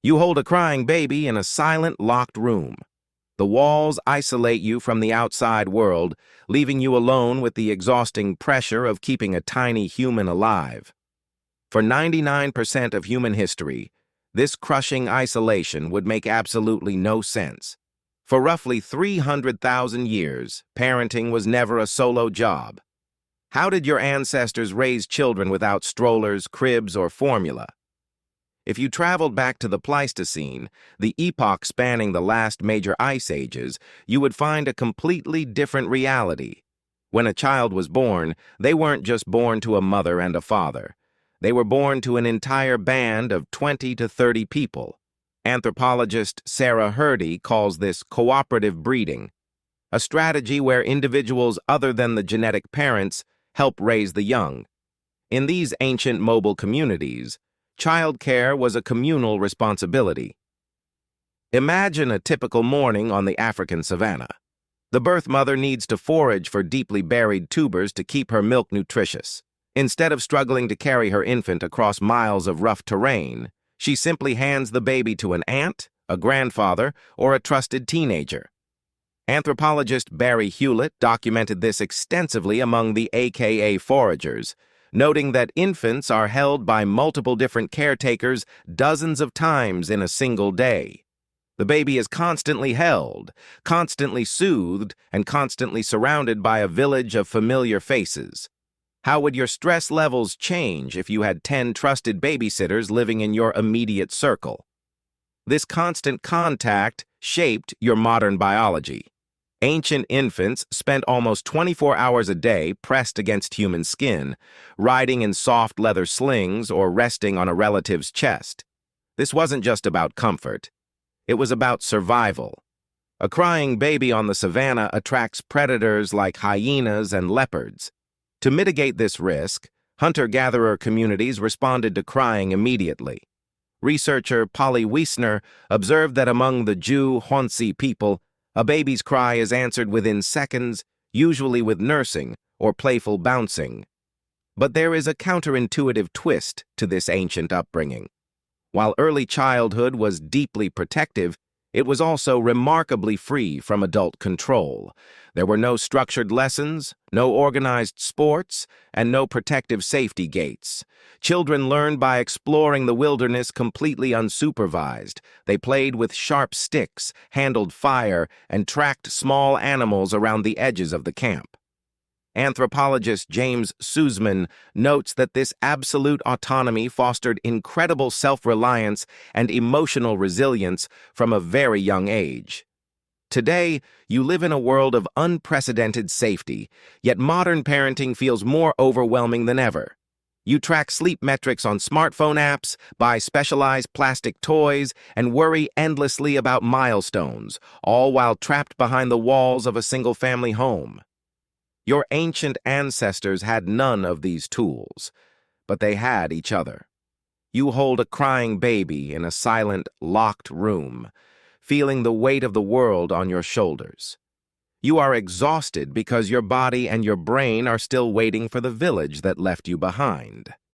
You hold a crying baby in a silent, locked room. The walls isolate you from the outside world, leaving you alone with the exhausting pressure of keeping a tiny human alive. For 99% of human history, this crushing isolation would make absolutely no sense. For roughly 300,000 years, parenting was never a solo job. How did your ancestors raise children without strollers, cribs, or formula? If you traveled back to the Pleistocene, the epoch spanning the last major ice ages, you would find a completely different reality. When a child was born, they weren't just born to a mother and a father. They were born to an entire band of 20 to 30 people. Anthropologist Sarah Hrdy calls this cooperative breeding, a strategy where individuals other than the genetic parents help raise the young. In these ancient mobile communities, childcare was a communal responsibility. Imagine a typical morning on the African savanna. The birth mother needs to forage for deeply buried tubers to keep her milk nutritious. Instead of struggling to carry her infant across miles of rough terrain, she simply hands the baby to an aunt, a grandfather, or a trusted teenager. Anthropologist Barry Hewlett documented this extensively among the AKA foragers, noting that infants are held by multiple different caretakers dozens of times in a single day. The baby is constantly held, constantly soothed, and constantly surrounded by a village of familiar faces. How would your stress levels change if you had 10 trusted babysitters living in your immediate circle? This constant contact shaped your modern biology. Ancient infants spent almost 24 hours a day pressed against human skin, riding in soft leather slings or resting on a relative's chest. This wasn't just about comfort. It was about survival. A crying baby on the savanna attracts predators like hyenas and leopards. To mitigate this risk, hunter-gatherer communities responded to crying immediately. Researcher Polly Wiesner observed that among the Jew Honsi people, a baby's cry is answered within seconds, usually with nursing or playful bouncing. But there is a counterintuitive twist to this ancient upbringing. While early childhood was deeply protective, it was also remarkably free from adult control. There were no structured lessons, no organized sports, and no protective safety gates. Children learned by exploring the wilderness completely unsupervised. They played with sharp sticks, handled fire, and tracked small animals around the edges of the camp. Anthropologist James Sussman notes that this absolute autonomy fostered incredible self-reliance and emotional resilience from a very young age. Today, you live in a world of unprecedented safety, yet modern parenting feels more overwhelming than ever. You track sleep metrics on smartphone apps, buy specialized plastic toys, and worry endlessly about milestones, all while trapped behind the walls of a single-family home. Your ancient ancestors had none of these tools, but they had each other. You hold a crying baby in a silent, locked room, feeling the weight of the world on your shoulders. You are exhausted because your body and your brain are still waiting for the village that left you behind.